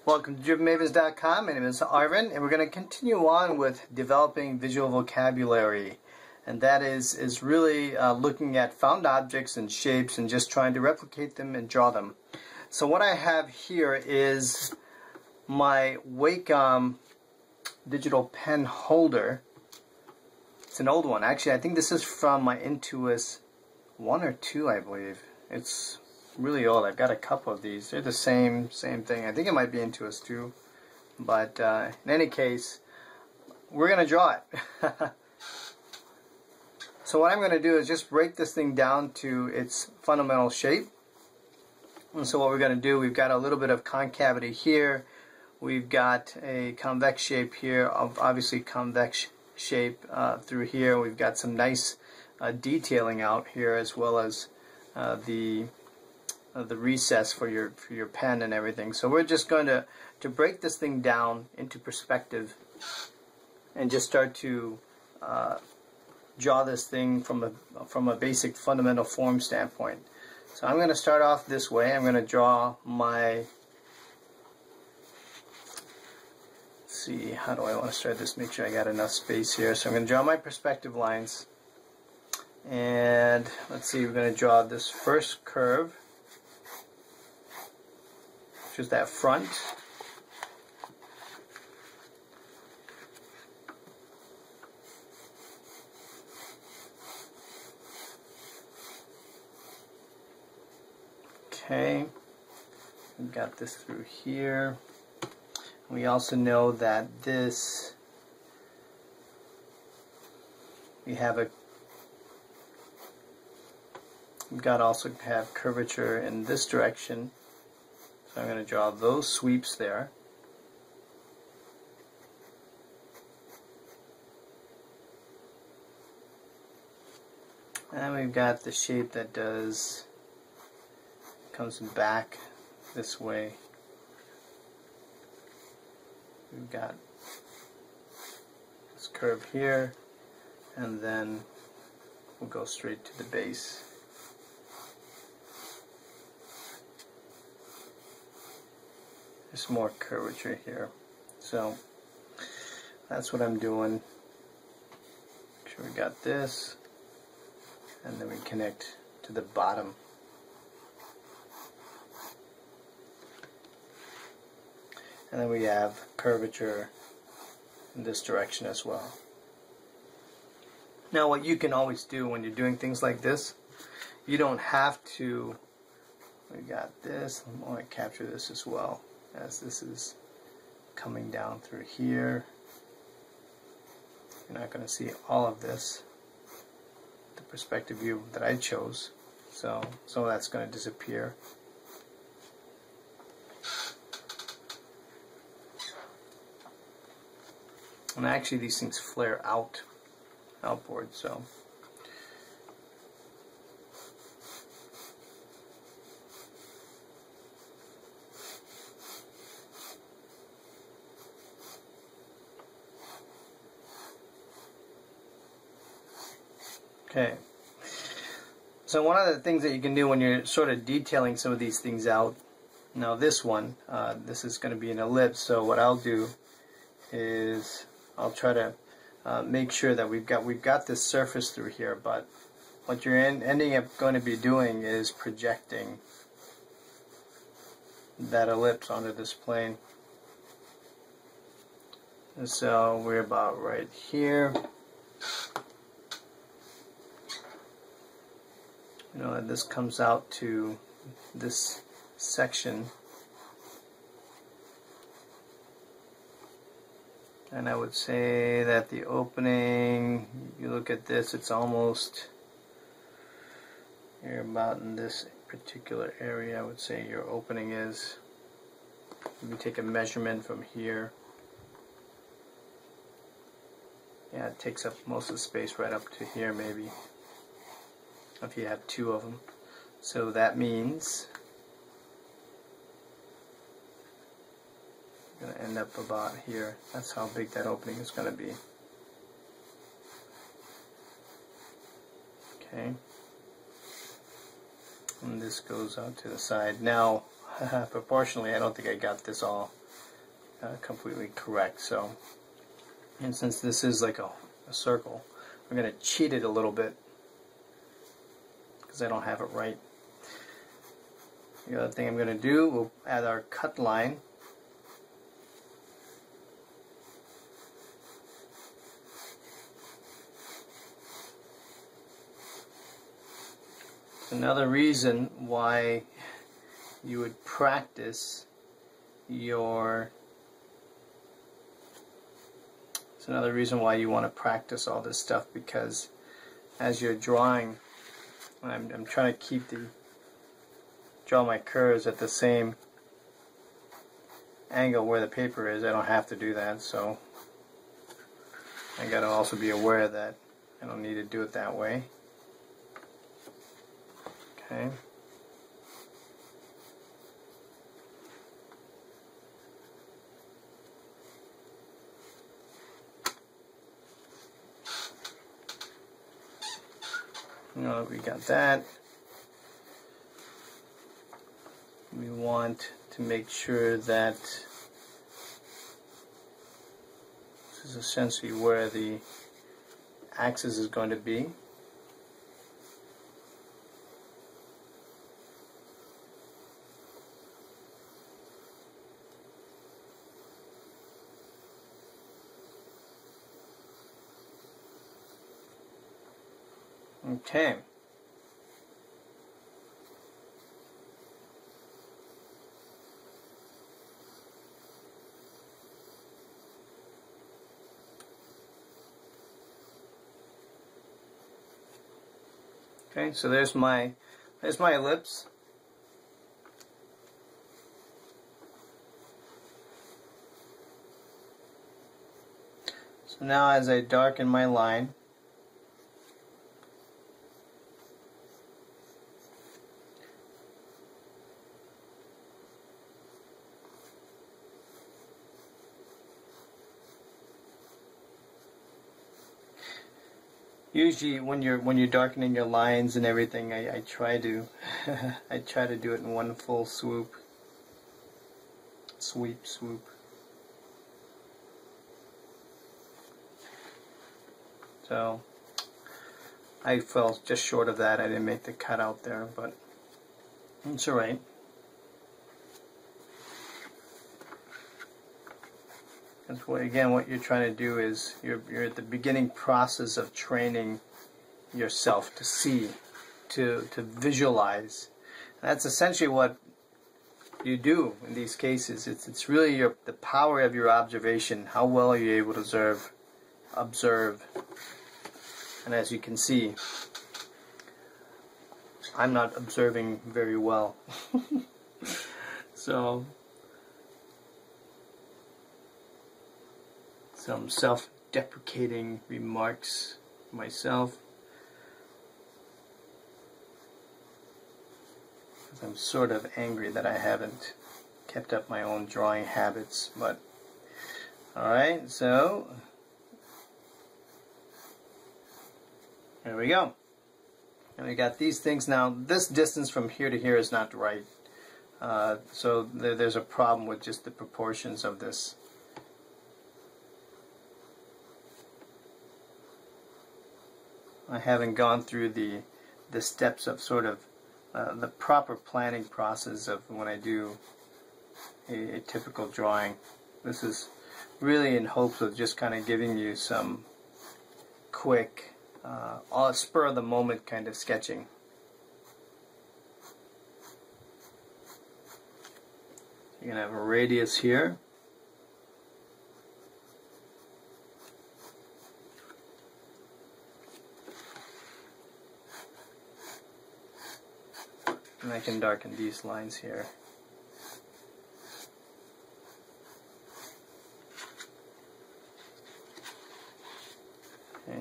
Welcome to DrivenMavens.com. My name is Arvin, and we're going to continue on with developing visual vocabulary. And that is really looking at found objects and shapes and just trying to replicate them and draw them. So what I have here is my Wacom digital pen holder. It's an old one. Actually, I think this is from my Intuos 1 or 2, I believe. It's really old. I've got a couple of these. They're the same thing. I think it might be Intuos 2. But in any case, we're going to draw it. So what I'm going to do is just break this thing down to its fundamental shape. And so what we're going to do, we've got a little bit of concavity here. We've got a convex shape here, obviously convex shape through here. We've got some nice detailing out here, as well as the recess for your pen and everything. So we're just going to break this thing down into perspective and just start to draw this thing from a basic fundamental form standpoint. So I'm going to start off this way. I'm going to draw my, let's see, how do I want to start this? Make sure I got enough space here. So I'm going to draw my perspective lines. And let's see, we're going to draw this first curve, which is that front. Okay, we've got this through here. We also know that this, we've got also have curvature in this direction. So I'm going to draw those sweeps there. And we've got the shape that comes back this way. We've got this curve here, and then we'll go straight to the base. There's more curvature here. So that's what I'm doing. Make sure we got this, and then we connect to the bottom. And then we have curvature in this direction as well. Now what you can always do when you're doing things like this, you don't have to, we got this, I want to capture this as well, as this is coming down through here. You're not going to see all of this, the perspective view that I chose, so some of that's going to disappear. And actually these things flare outboard, so okay. So one of the things that you can do when you're sort of detailing some of these things out, now this one, this is going to be an ellipse, so what I'll do is I'll try to make sure that we've got this surface through here, but what you're ending up going to be doing is projecting that ellipse onto this plane. And so we're about right here. You know, and this comes out to this section. And I would say that the opening, you look at this, it's almost, you're about in this particular area, I would say your opening is. Let me take a measurement from here. Yeah, it takes up most of the space right up to here maybe, if you have two of them. So that means going to end up about here. That's how big that opening is going to be. Okay. And this goes out to the side. Now, proportionally, I don't think I got this all completely correct. So, and since this is like a circle, I'm going to cheat it a little bit because I don't have it right. The other thing I'm going to do, we'll add our cut line. Another reason why you would practice your, it's another reason why you want to practice all this stuff, because as you're drawing, I'm trying to draw my curves at the same angle where the paper is. I don't have to do that, so I got to also be aware that I don't need to do it that way. Okay. Now that we got that, we want to make sure that this is essentially where the axis is going to be. Okay. Okay, so there's my ellipse. So now as I darken my line, usually when you're darkening your lines and everything, I try to I try to do it in one full swoop. Swoop. So I fell just short of that. I didn't make the cut out there, but it's alright. That's what, again, what you're trying to do is you're at the beginning process of training yourself to see, to visualize. And that's essentially what you do in these cases. It's really the power of your observation. How well are you able to observe? And as you can see, I'm not observing very well. So some self-deprecating remarks myself. I'm sort of angry that I haven't kept up my own drawing habits, but alright, so there we go. And we got these things now. This distance from here to here is not right. So there's a problem with just the proportions of this. I haven't gone through the steps of sort of the proper planning process of when I do a typical drawing. This is really in hopes of just kind of giving you some quick, spur of the moment kind of sketching. You're going to have a radius here. And I can darken these lines here. Okay.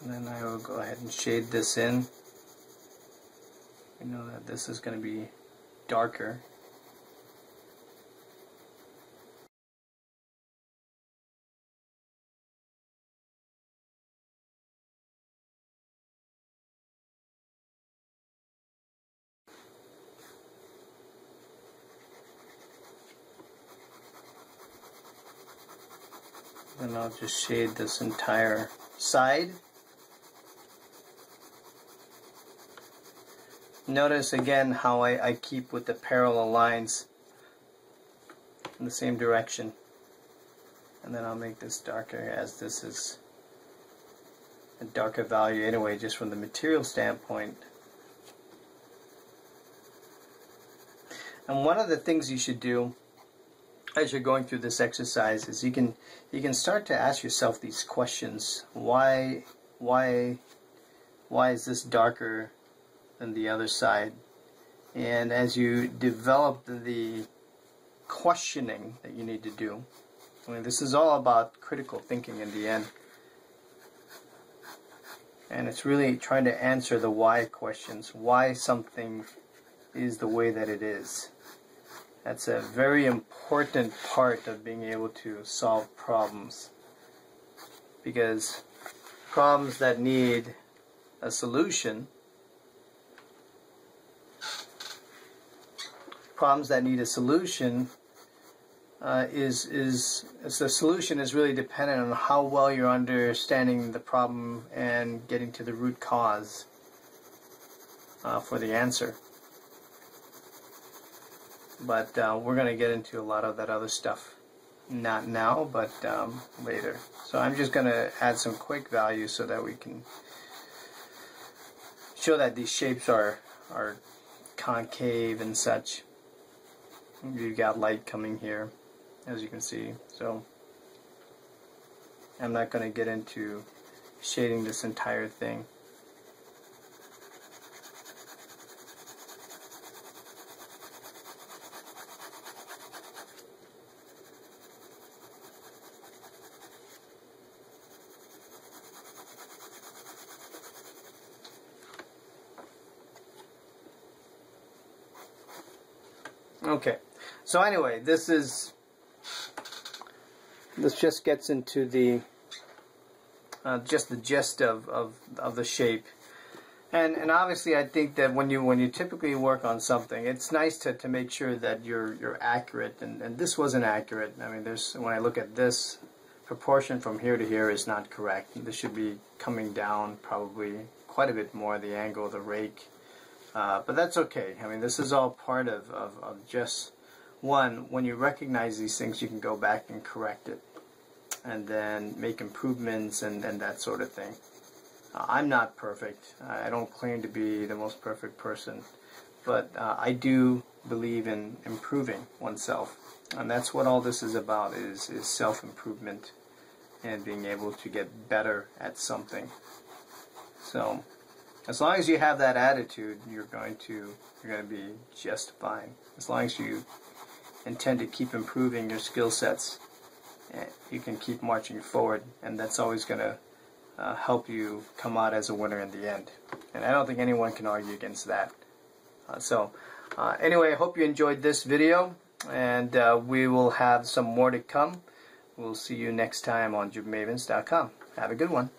And then I will go ahead and shade this in. We know that this is going to be darker. And I'll just shade this entire side. Notice again how I keep with the parallel lines in the same direction. And then I'll make this darker, as this is a darker value anyway, just from the material standpoint. And one of the things you should do as you're going through this exercise is you can start to ask yourself these questions. Why is this darker than the other side? And as you develop the questioning that you need to do, I mean, this is all about critical thinking in the end. And it's really trying to answer the why questions, why something is the way that it is. That's a very important part of being able to solve problems, because problems that need a solution, the solution is really dependent on how well you're understanding the problem and getting to the root cause for the answer. But we're going to get into a lot of that other stuff. Not now, but later. So I'm just going to add some quick values so that we can show that these shapes are concave and such. You've got light coming here, as you can see. So I'm not going to get into shading this entire thing. Okay, so anyway, this just gets into the just the gist of the shape, and obviously I think that when you typically work on something, it's nice to make sure that you're accurate, and this wasn't accurate. I mean, when I look at this proportion from here to here is not correct. This should be coming down probably quite a bit more, the angle of the rake. But that's okay. I mean, this is all part of just when you recognize these things, you can go back and correct it and then make improvements and that sort of thing. I'm not perfect. I don't claim to be the most perfect person, but I do believe in improving oneself, and that's what all this is about, is self-improvement and being able to get better at something. So as long as you have that attitude, you're going to be just fine. As long as you intend to keep improving your skill sets, you can keep marching forward, and that's always going to help you come out as a winner in the end. And I don't think anyone can argue against that. Anyway, I hope you enjoyed this video, and we will have some more to come. We'll see you next time on JupMavens.com. Have a good one.